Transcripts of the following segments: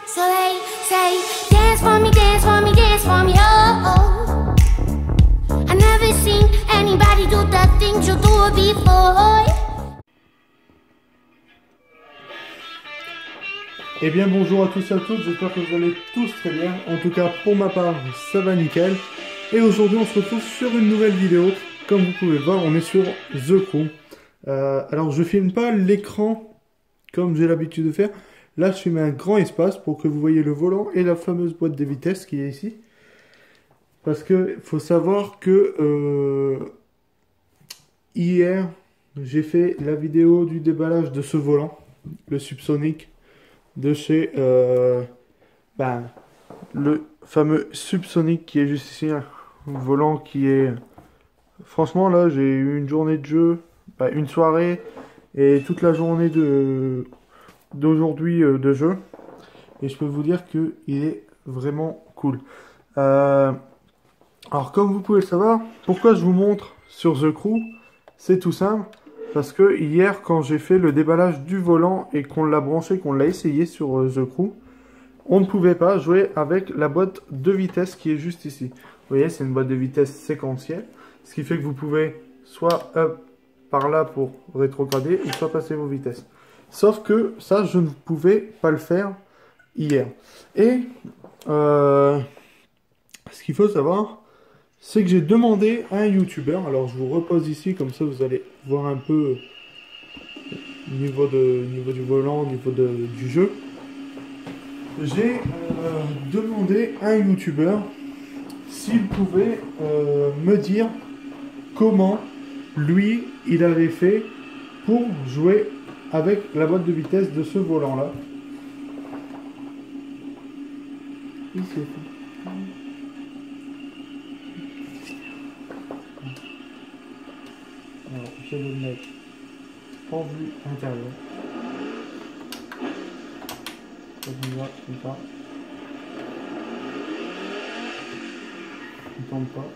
So they say, dance for me, dance for me, dance for me, oh, oh. I never seen anybody do the things you do before. Eh bien bonjour à tous et à toutes, j'espère que vous allez tous très bien. En tout cas pour ma part, ça va nickel. Et aujourd'hui on se retrouve sur une nouvelle vidéo. Comme vous pouvez voir, on est sur The Crew. Alors je filme pas l'écran comme j'ai l'habitude de faire. Là je filme un grand espace pour que vous voyez le volant et la fameuse boîte de vitesse qui est ici. Parce que faut savoir que hier j'ai fait la vidéo du déballage de ce volant, le Subsonic de chez le fameux Subsonic qui est juste ici, un volant qui est franchement là j'ai eu une journée de jeu, une soirée et toute la journée d'aujourd'hui de jeu et je peux vous dire que il est vraiment cool. Alors comme vous pouvez le savoir, pourquoi je vous montre sur The Crew, c'est tout simple. Parce que hier, quand j'ai fait le déballage du volant et qu'on l'a branché, qu'on l'a essayé sur The Crew, on ne pouvait pas jouer avec la boîte de vitesse qui est juste ici. Vous voyez, c'est une boîte de vitesse séquentielle. Ce qui fait que vous pouvez soit up par là pour rétrograder ou soit passer vos vitesses. Sauf que ça, je ne pouvais pas le faire hier. Et ce qu'il faut savoir, c'est que j'ai demandé à un youtubeur, alors je vous repose ici, comme ça vous allez voir un peu niveau du volant, niveau du jeu. J'ai demandé à un youtubeur s'il pouvait me dire comment lui, il avait fait pour jouer avec la boîte de vitesse de ce volant-là. Ici. Alors, je vais le mettre en vue intérieure. Comme ça. Il ne tombe pas.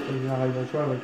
Et j'arrive à jouer avec.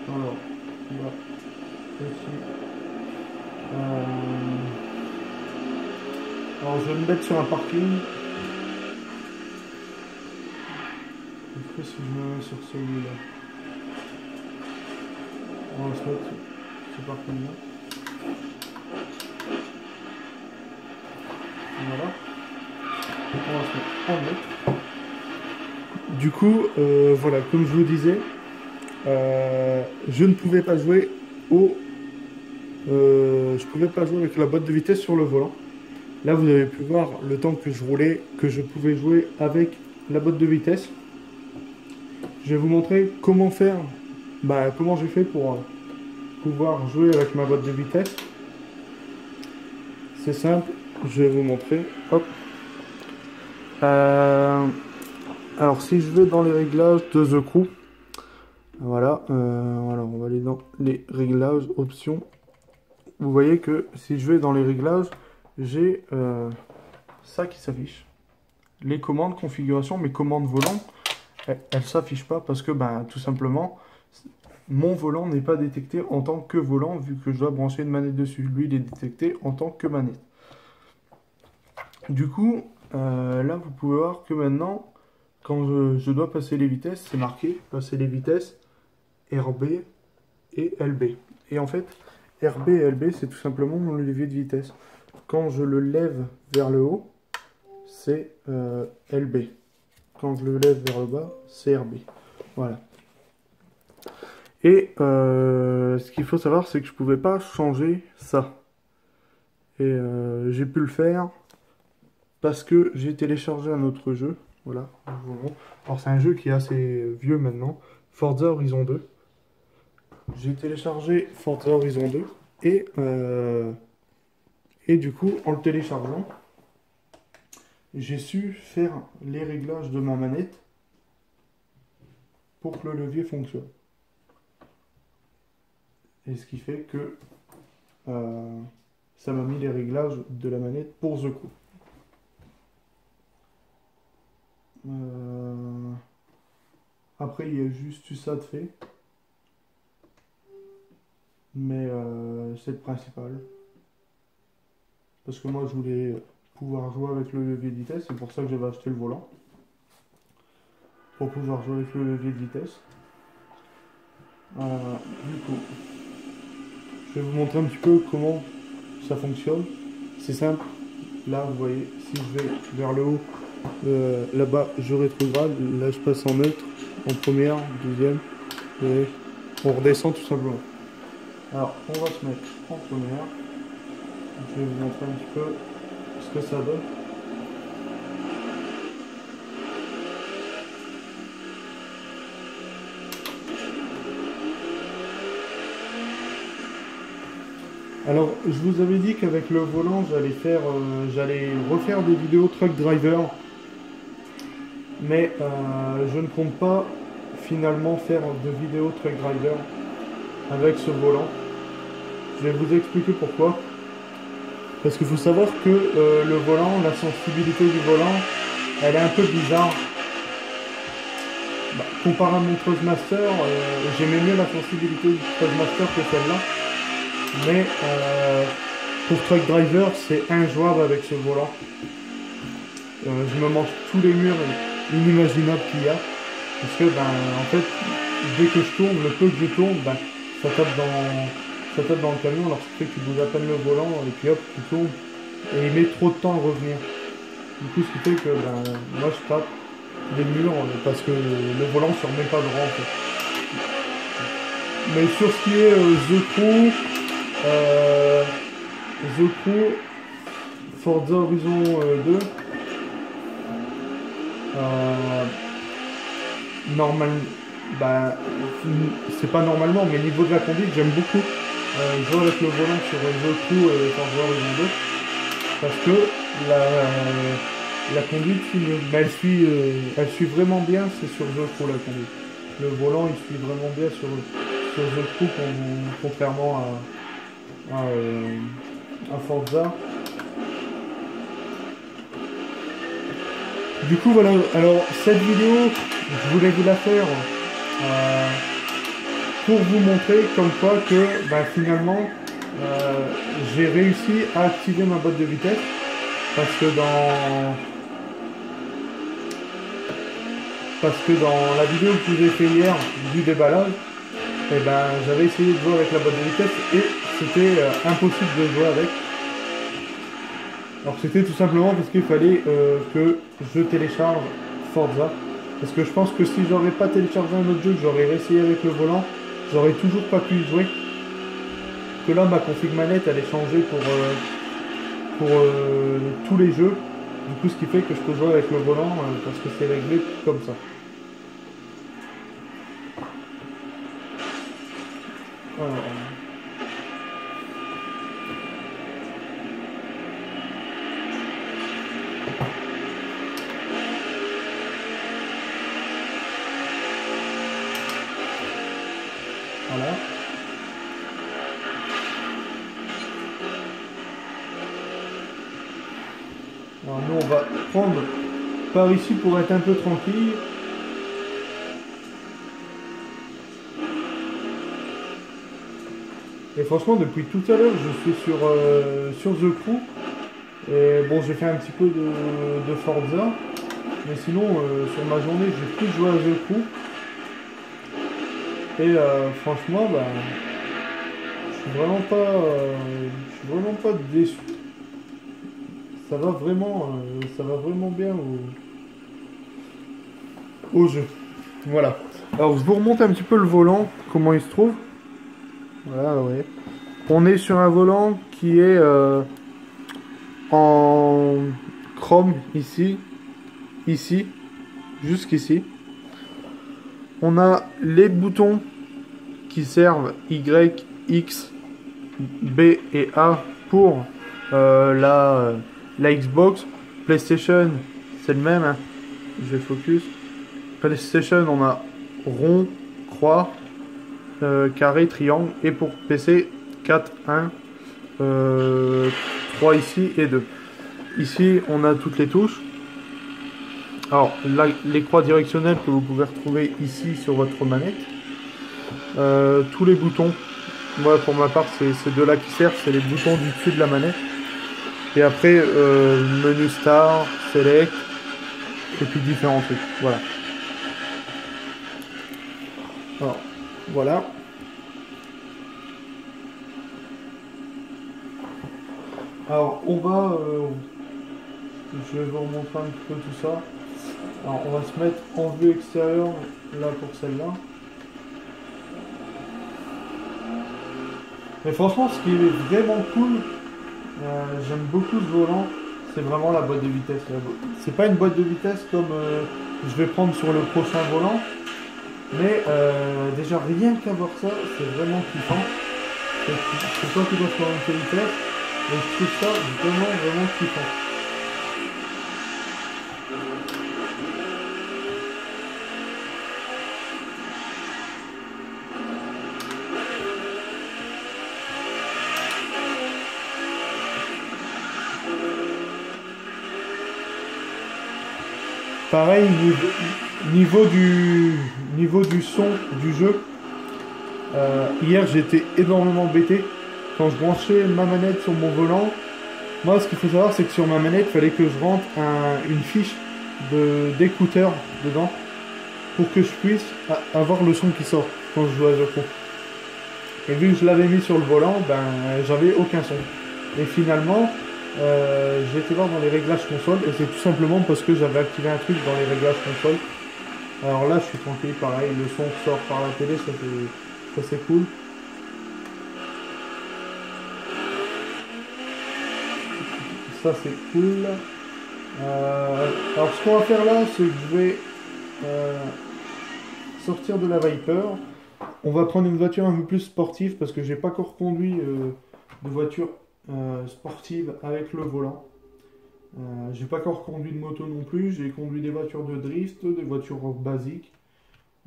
Alors, là, ici. Alors, je vais me mettre sur un parking. Est-ce que si je me mets sur celui-là, on va se mettre sur ce parking-là. Voilà. Donc, on va se mettre en mètre. Du coup, voilà, comme je vous disais, je ne pouvais pas jouer je pouvais pas jouer avec la boîte de vitesse sur le volant. Là, vous avez pu voir le temps que je roulais, que je pouvais jouer avec la boîte de vitesse. Je vais vous montrer comment faire, comment j'ai fait pour pouvoir jouer avec ma boîte de vitesse. C'est simple, je vais vous montrer. Hop. Alors, si je vais dans les réglages de The Crew, voilà, voilà, on va aller dans les réglages, options. Vous voyez que si je vais dans les réglages, j'ai ça qui s'affiche. Les commandes, configuration, mes commandes volant, elles ne s'affichent pas parce que tout simplement, mon volant n'est pas détecté en tant que volant vu que je dois brancher une manette dessus. Lui, il est détecté en tant que manette. Du coup, là, vous pouvez voir que maintenant, quand je dois passer les vitesses, c'est marqué passer les vitesses RB et LB. Et en fait, RB et LB, c'est tout simplement mon levier de vitesse. Quand je le lève vers le haut, c'est LB. Quand je le lève vers le bas, c'est RB. Voilà. Et ce qu'il faut savoir, c'est que je ne pouvais pas changer ça. Et j'ai pu le faire parce que j'ai téléchargé un autre jeu. Voilà, je vous le montre. Alors c'est un jeu qui est assez vieux maintenant, Forza Horizon 2. J'ai téléchargé Forza Horizon 2 et du coup, en le téléchargeant, j'ai su faire les réglages de ma manette pour que le levier fonctionne. Et ce qui fait que ça m'a mis les réglages de la manette pour The Crew. Après, il y a juste eu ça de fait. Mais c'est le principal. Parce que moi, je voulais pouvoir jouer avec le levier de vitesse. C'est pour ça que j'avais acheté le volant. Pour pouvoir jouer avec le levier de vitesse. Du coup, je vais vous montrer un petit peu comment ça fonctionne. C'est simple. Là, vous voyez, si je vais vers le haut, là-bas, je rétrograde. Là, je passe en neutre, en première, deuxième. Et on redescend tout simplement. Alors, on va se mettre en première. Je vais vous montrer un petit peu ce que ça donne. Alors, je vous avais dit qu'avec le volant, j'allais refaire des vidéos truck driver, mais je ne compte pas finalement faire de vidéos truck driver avec ce volant. Je vais vous expliquer pourquoi. Parce qu'il faut savoir que le volant, la sensibilité du volant, elle est un peu bizarre. Comparé à mon Trustmaster, j'aimais mieux la sensibilité du Trustmaster que celle-là. Mais pour Truck Driver, c'est injouable avec ce volant. Je me mange tous les murs inimaginables qu'il y a. Parce que, en fait, dès que je tourne, le peu que je tourne, ça tape dans le camion. Alors, ce qui fait que tu bouges à peine le volant, et puis hop, tu tournes. Et il met trop de temps à revenir. Du coup, ce qui fait que, moi, je tape des murs parce que le volant ne se remet pas droit, en fait. Mais sur ce qui est The Crew, Forza Horizon 2, c'est pas normalement, mais niveau de la conduite, j'aime beaucoup jouer avec le volant sur The Crew et Forza Horizon 2, parce que la conduite, elle suit vraiment bien, c'est sur The Crew la conduite. Le volant, il suit vraiment bien sur The Crew, contrairement à Forza. Du coup voilà, alors cette vidéo, je voulais vous la faire pour vous montrer comme quoi que finalement j'ai réussi à activer ma boîte de vitesse, parce que dans la vidéo que je vous ai fait hier du déballage, j'avais essayé de jouer avec la boîte de vitesse et c'était impossible de jouer avec. Alors c'était tout simplement parce qu'il fallait que je télécharge Forza. Parce que je pense que si j'aurais pas téléchargé un autre jeu, que j'aurais essayé avec le volant, j'aurais toujours pas pu y jouer. Que là ma config manette elle est changée pour tous les jeux. Du coup ce qui fait que je peux jouer avec le volant parce que c'est réglé comme ça. Alors, voilà. Alors nous on va prendre par ici pour être un peu tranquille. Et franchement depuis tout à l'heure je suis sur The Crew. Et bon j'ai fait un petit peu de Forza. Mais sinon sur ma journée j'ai plus joué à The Crew. Et franchement je suis vraiment pas déçu. Ça va vraiment bien au jeu. Voilà. Alors je vous remonte un petit peu le volant, comment il se trouve. Voilà, ouais. On est sur un volant qui est en chrome ici, jusqu'ici. On a les boutons qui servent Y, X, B et A pour la Xbox. PlayStation, c'est le même. Hein. Je vais focus. PlayStation, on a rond, croix, carré, triangle. Et pour PC, 4, 1, 3 ici et 2. Ici, on a toutes les touches. Alors, là, les croix directionnelles que vous pouvez retrouver ici sur votre manette. Tous les boutons. Moi, pour ma part, c'est ces deux-là qui servent. C'est les boutons du dessus de la manette. Et après, menu Start, Select. Et puis différents trucs. Voilà. Alors, voilà. Alors, on va... je vais vous remontrer un petit peu tout ça. Alors, on va se mettre en vue extérieure, là, pour celle-là. Mais franchement, ce qui est vraiment cool, j'aime beaucoup ce volant, c'est vraiment la boîte de vitesse. C'est pas une boîte de vitesse comme je vais prendre sur le prochain volant, mais déjà rien qu'à voir ça, c'est vraiment kiffant. C'est toi qui dois faire une vitesse, et je trouve ça vraiment kiffant. Pareil, niveau du son du jeu, hier j'étais énormément embêté quand je branchais ma manette sur mon volant. Moi, ce qu'il faut savoir, c'est que sur ma manette, il fallait que je rentre une fiche d'écouteur dedans pour que je puisse avoir le son qui sort quand je joue à Joko. Et vu que je l'avais mis sur le volant, ben j'avais aucun son. Et finalement, j'ai été voir dans les réglages console et c'est tout simplement parce que j'avais activé un truc dans les réglages console. Alors là, je suis tranquille, pareil, le son sort par la télé, ça c'est cool. Ça c'est cool. Alors ce qu'on va faire là, c'est que je vais sortir de la Viper. On va prendre une voiture un peu plus sportive parce que j'ai pas encore conduit de voiture sportive avec le volant. J'ai pas encore conduit de moto non plus, j'ai conduit des voitures de drift, des voitures basiques.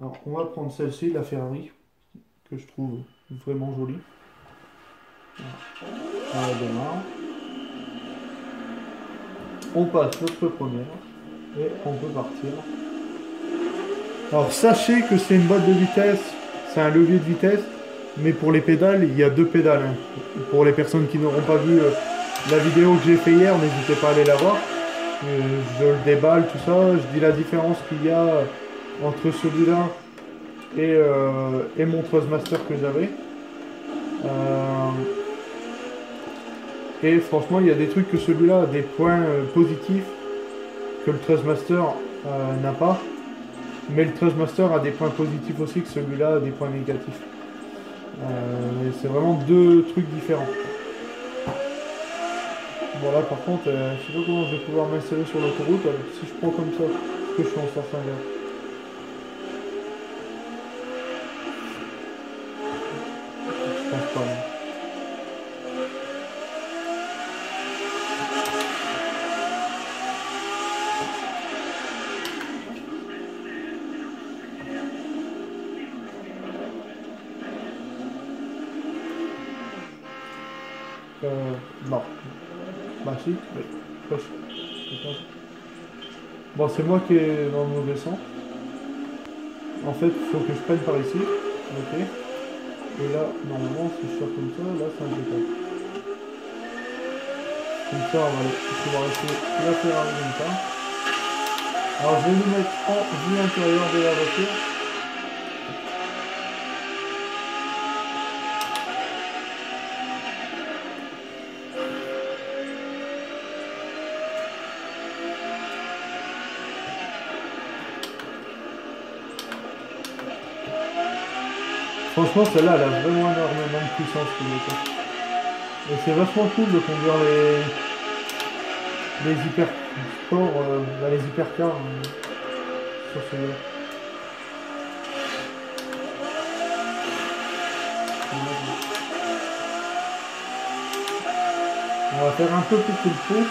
Alors on va prendre celle-ci, la Ferrari, que je trouve vraiment jolie. On la démarre. On passe notre première et on peut partir. Alors sachez que c'est une boîte de vitesse, c'est un levier de vitesse, mais pour les pédales, il y a deux pédales. Hein. Pour les personnes qui n'auront pas vu la vidéo que j'ai fait hier, n'hésitez pas à aller la voir. Je le déballe, tout ça. Je dis la différence qu'il y a entre celui-là et mon Thrustmaster que j'avais. Et franchement, il y a des trucs que celui-là a des points positifs que le Thrustmaster n'a pas. Mais le Thrustmaster a des points positifs aussi que celui-là a des points négatifs. C'est vraiment deux trucs différents. Voilà, par contre, je sais pas comment je vais pouvoir m'insérer sur l'autoroute. Si je prends comme ça, est-ce que je suis en sens inverse? Je pense pas. Non. Bah si, mais... Bon, c'est moi qui est dans le mauvais sens. En fait, il faut que je prenne par ici. Ok. Et là, normalement, si je sors comme ça, là, c'est impeccable. Comme ça, on va pouvoir essayer la Ferrari comme ça. Alors, je vais nous mettre en vue intérieure de la voiture. Franchement, celle-là, elle a vraiment énormément de puissance pour le coup. Et c'est vachement cool de conduire les hyper sports, les hypercars sur celui-là. On va faire un peu péter le pot.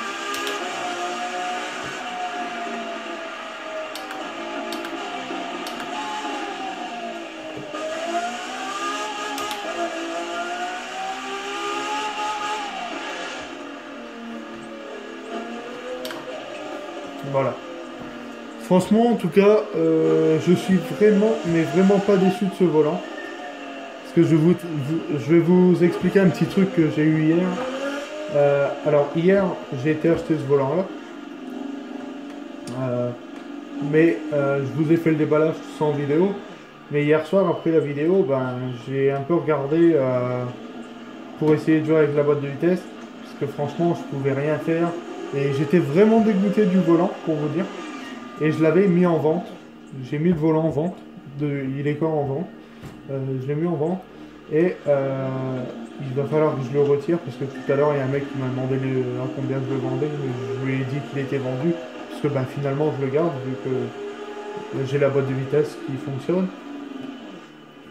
Voilà. Franchement, en tout cas, je suis vraiment, mais vraiment pas déçu de ce volant. Parce que je vais vous expliquer un petit truc que j'ai eu hier. Alors, hier, j'ai été acheter ce volant-là. Mais je vous ai fait le déballage sans vidéo. Mais hier soir, après la vidéo, ben, j'ai un peu regardé pour essayer de jouer avec la boîte de vitesse. Parce que franchement, je pouvais rien faire. Et j'étais vraiment dégoûté du volant, pour vous dire. Et je l'avais mis en vente. J'ai mis le volant en vente. Il est encore en vente. Je l'ai mis en vente. Et il va falloir que je le retire. Parce que tout à l'heure, il y a un mec qui m'a demandé à combien je le vendais. Je lui ai dit qu'il était vendu. Parce que ben, finalement, je le garde. Vu que j'ai la boîte de vitesse qui fonctionne.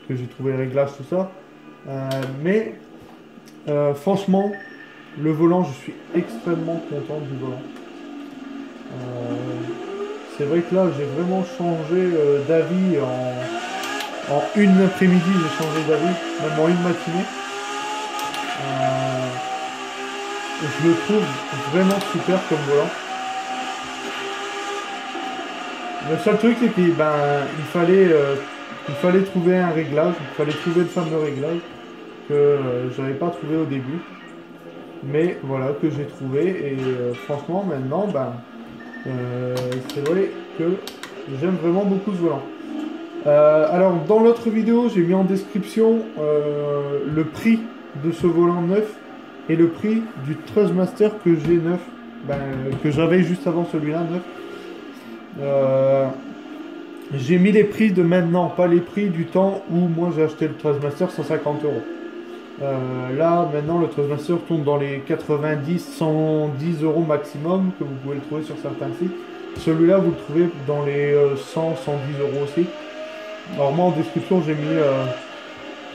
Que j'ai trouvé les réglages, tout ça. Mais franchement... Le volant, je suis extrêmement content du volant. C'est vrai que là, j'ai vraiment changé d'avis en une après-midi, j'ai changé d'avis, même en une matinée. Je le trouve vraiment super comme volant. Le seul truc, c'est qu'il fallait trouver un réglage, il fallait trouver le fameux réglage que je n'avais pas trouvé au début. Mais voilà, que j'ai trouvé. Et franchement, maintenant, ben, c'est vrai que j'aime vraiment beaucoup ce volant. Alors, dans l'autre vidéo, j'ai mis en description le prix de ce volant neuf et le prix du Thrustmaster que j'ai neuf, ben, que j'avais juste avant celui-là neuf. J'ai mis les prix de maintenant, pas les prix du temps où moi j'ai acheté le Thrustmaster 150 €. Là, maintenant, le Thrustmaster tourne dans les 90, 110 € maximum, que vous pouvez le trouver sur certains sites. Celui-là, vous le trouvez dans les 100, 110 € aussi. Alors moi, en description, j'ai mis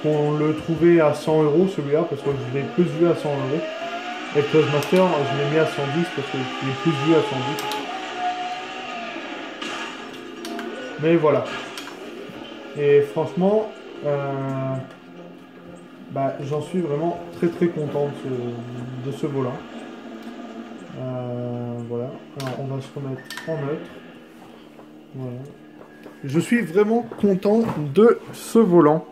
qu'on le trouvait à 100 € celui-là, parce que je l'ai plus vu à 100 €. Et le Thrustmaster, je l'ai mis à 110 parce que je l'ai plus vu à 110. Mais voilà. Et franchement... bah, j'en suis vraiment très très content de ce volant. Voilà. Alors on va se remettre en neutre. Voilà. Je suis vraiment content de ce volant.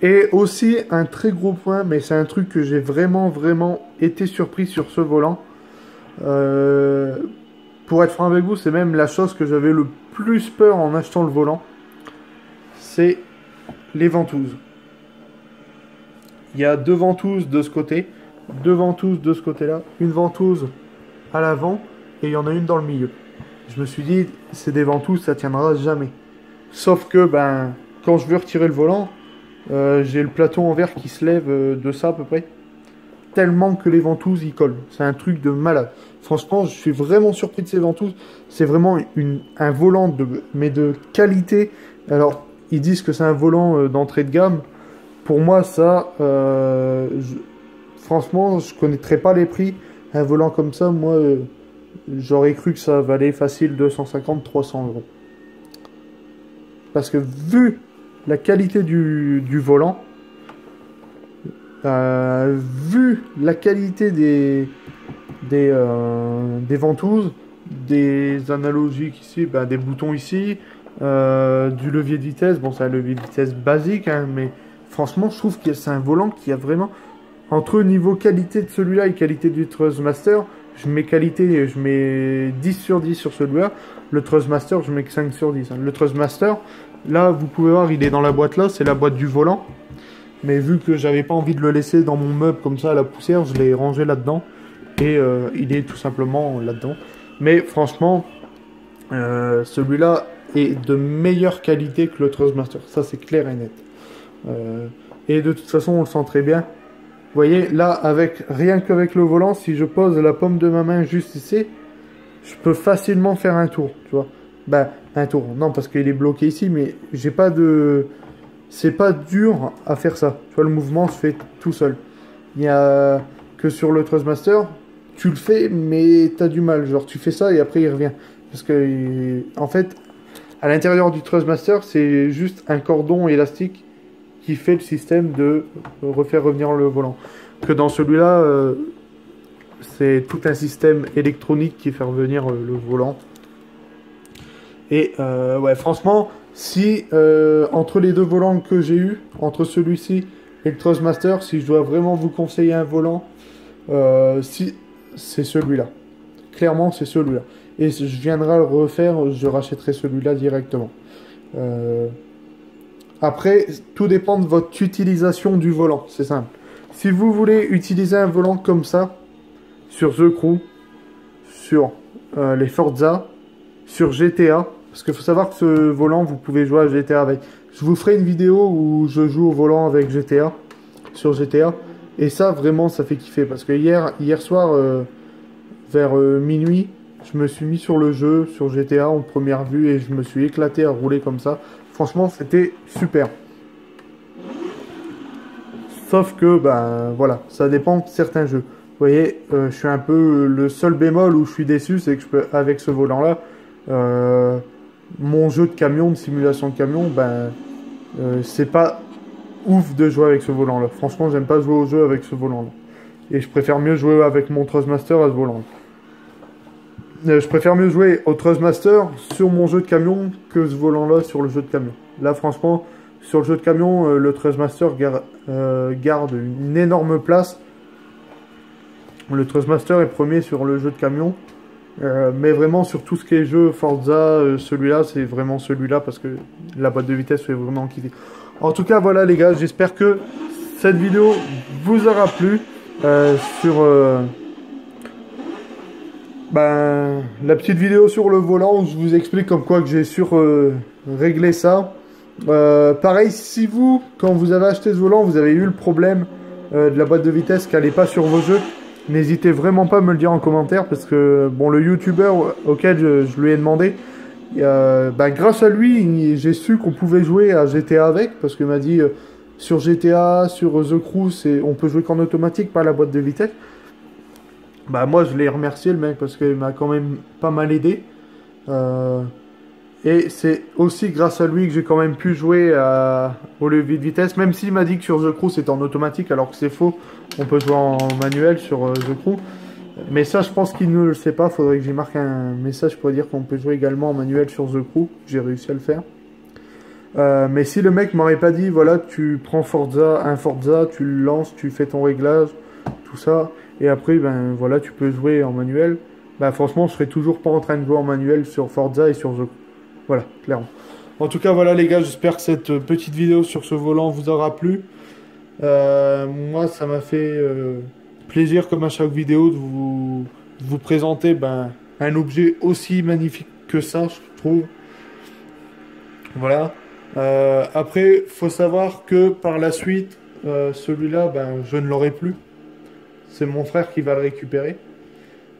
Et aussi un très gros point, mais c'est un truc que j'ai vraiment été surpris sur ce volant. Pour être franc avec vous, c'est même la chose que j'avais le plus peur en achetant le volant. C'est les ventouses. Il y a deux ventouses de ce côté, deux ventouses de ce côté-là, une ventouse à l'avant et il y en a une dans le milieu. Je me suis dit, c'est des ventouses, ça tiendra jamais. Sauf que, ben, quand je veux retirer le volant, j'ai le plateau en verre qui se lève de ça à peu près. Tellement que les ventouses y collent. C'est un truc de malade. Franchement, je suis vraiment surpris de ces ventouses. C'est vraiment un volant de qualité. Alors, ils disent que c'est un volant d'entrée de gamme. Pour moi, ça, franchement, je ne connaîtrais pas les prix. Un volant comme ça, moi, j'aurais cru que ça valait facile 250-300 €. Parce que vu la qualité du volant, vu la qualité des ventouses, des analogiques ici, ben, des boutons ici, du levier de vitesse, bon c'est un levier de vitesse basique, hein, mais franchement je trouve que c'est un volant qui a vraiment, entre niveau qualité de celui-là et qualité du Thrustmaster, je mets qualité, je mets 10 sur 10 sur celui-là, le Thrustmaster je mets que 5 sur 10. Hein. Le Thrustmaster, là vous pouvez voir, il est dans la boîte là, c'est la boîte du volant, mais vu que j'avais pas envie de le laisser dans mon meuble comme ça à la poussière, je l'ai rangé là-dedans, et il est tout simplement là-dedans. Mais franchement, celui-là est de meilleure qualité que le Thrustmaster, ça c'est clair et net. Et de toute façon on le sent très bien. Vous voyez là, rien qu'avec le volant, si je pose la paume de ma main juste ici, je peux facilement faire un tour, tu vois. Ben, un tour. Non, parce qu'il est bloqué ici, mais j'ai pas de... C'est pas dur à faire ça. Tu vois, le mouvement se fait tout seul. Il y a que sur le Thrustmaster, tu le fais, mais t'as du mal. Genre, tu fais ça et après il revient. Parce que, en fait, à l'intérieur du Thrustmaster, c'est juste un cordon élastique qui fait le système de refaire revenir le volant. Que dans celui-là, c'est tout un système électronique qui fait revenir le volant. Et ouais, franchement, si entre les deux volants que j'ai eu, entre celui-ci et le Thrustmaster, si je dois vraiment vous conseiller un volant, si c'est celui-là. Clairement, c'est celui-là. Et je viendrai le refaire, je rachèterai celui-là directement. Après, tout dépend de votre utilisation du volant, c'est simple. Si vous voulez utiliser un volant comme ça, sur The Crew, sur les Forza, sur GTA, parce qu'il faut savoir que ce volant, vous pouvez jouer à GTA avec. Je vous ferai une vidéo où je joue au volant avec GTA, sur GTA, et ça, vraiment, ça fait kiffer, parce que hier soir, vers minuit, je me suis mis sur le jeu, sur GTA, en première vue, et je me suis éclaté à rouler comme ça. Franchement, c'était super. Sauf que, ben, voilà, ça dépend de certains jeux. Vous voyez, je suis un peu... Le seul bémol où je suis déçu, c'est que je peux, avec ce volant-là, mon jeu de camion, de simulation de camion, ben, c'est pas ouf de jouer avec ce volant-là. Franchement, j'aime pas jouer au jeu avec ce volant-là. Et je préfère mieux jouer avec mon Thrustmaster à ce volant-là. Je préfère mieux jouer au Thrustmaster sur mon jeu de camion que ce volant-là sur le jeu de camion. Là, franchement, sur le jeu de camion, le Thrustmaster garde une énorme place. Le Thrustmaster est premier sur le jeu de camion. Mais vraiment, sur tout ce qui est jeu Forza, celui-là, c'est vraiment celui-là parce que la boîte de vitesse fait vraiment kiffer. En tout cas, voilà les gars, j'espère que cette vidéo vous aura plu sur... Ben, la petite vidéo sur le volant où je vous explique comme quoi que j'ai réglé ça. Pareil, si vous, quand vous avez acheté ce volant, vous avez eu le problème de la boîte de vitesse qui n'allait pas sur vos jeux, n'hésitez vraiment pas à me le dire en commentaire parce que bon, le youtubeur auquel je lui ai demandé, ben, grâce à lui, j'ai su qu'on pouvait jouer à GTA avec parce qu'il m'a dit sur GTA, sur The Crew, on peut jouer qu'en automatique par la boîte de vitesse. Bah moi je l'ai remercié le mec parce qu'il m'a quand même pas mal aidé. Et c'est aussi grâce à lui que j'ai quand même pu jouer au levier de vitesse. Même s'il m'a dit que sur The Crew c'était en automatique alors que c'est faux. On peut jouer en manuel sur The Crew. Mais ça je pense qu'il ne le sait pas. Faudrait que j'y marque un message pour dire qu'on peut jouer également en manuel sur The Crew. J'ai réussi à le faire. Mais si le mec m'aurait pas dit voilà tu prends un Forza, tu le lances, tu fais ton réglage, tout ça. Et après, ben voilà, tu peux jouer en manuel. Ben franchement, je serais toujours pas en train de jouer en manuel sur Forza et sur The Crew. Voilà, clairement. En tout cas, voilà les gars, j'espère que cette petite vidéo sur ce volant vous aura plu. Moi, ça m'a fait plaisir, comme à chaque vidéo, de vous présenter ben, un objet aussi magnifique que ça, je trouve. Voilà. Après, faut savoir que par la suite, celui-là, ben, je ne l'aurai plus. C'est mon frère qui va le récupérer.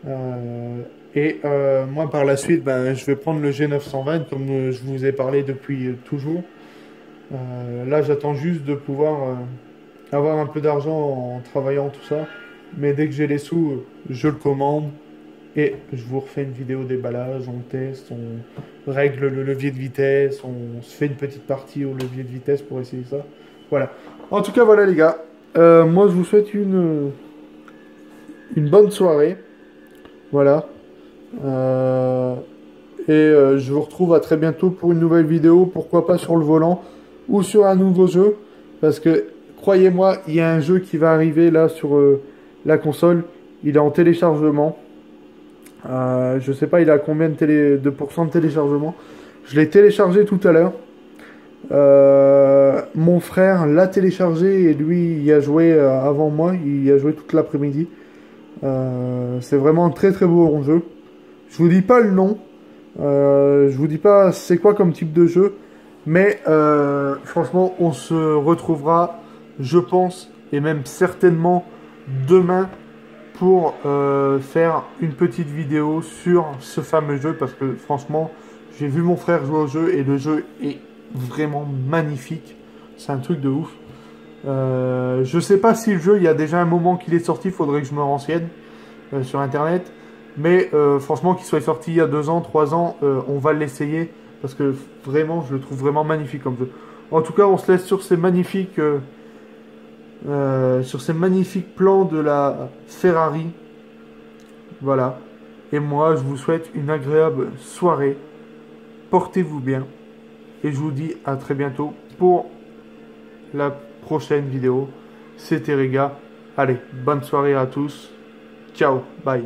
Moi, par la suite, ben, je vais prendre le G920, comme je vous ai parlé depuis toujours. Là, j'attends juste de pouvoir avoir un peu d'argent en travaillant tout ça. Mais dès que j'ai les sous, je le commande. Et je vous refais une vidéo déballage, on teste, on règle le levier de vitesse, on se fait une petite partie au levier de vitesse pour essayer ça. Voilà. En tout cas, voilà les gars. Moi, je vous souhaite une bonne soirée. Voilà. Je vous retrouve à très bientôt pour une nouvelle vidéo. Pourquoi pas sur le volant ou sur un nouveau jeu. Parce que, croyez-moi, il y a un jeu qui va arriver là sur la console. Il est en téléchargement. Je sais pas, il a combien de pourcents de téléchargement. Je l'ai téléchargé tout à l'heure. Mon frère l'a téléchargé et lui, il a joué avant moi. Il a joué toute l'après-midi. C'est vraiment un très très beau jeu. Je vous dis pas le nom. Je vous dis pas c'est quoi comme type de jeu. Mais franchement, on se retrouvera, je pense, et même certainement demain pour faire une petite vidéo sur ce fameux jeu. Parce que franchement, J'ai vu mon frère jouer au jeu et le jeu est vraiment magnifique. C'est un truc de ouf. Je sais pas si le jeu, il y a déjà un moment qu'il est sorti, il faudrait que je me renseigne sur internet. Mais franchement, qu'il soit sorti il y a 2 ans, 3 ans, on va l'essayer. Parce que vraiment, je le trouve vraiment magnifique comme jeu. En tout cas, on se laisse sur ces magnifiques plans de la Ferrari. Voilà. Et moi, je vous souhaite une agréable soirée. Portez-vous bien. Et je vous dis à très bientôt pour la prochaine vidéo. C'était Rega. Allez, bonne soirée à tous. Ciao, bye.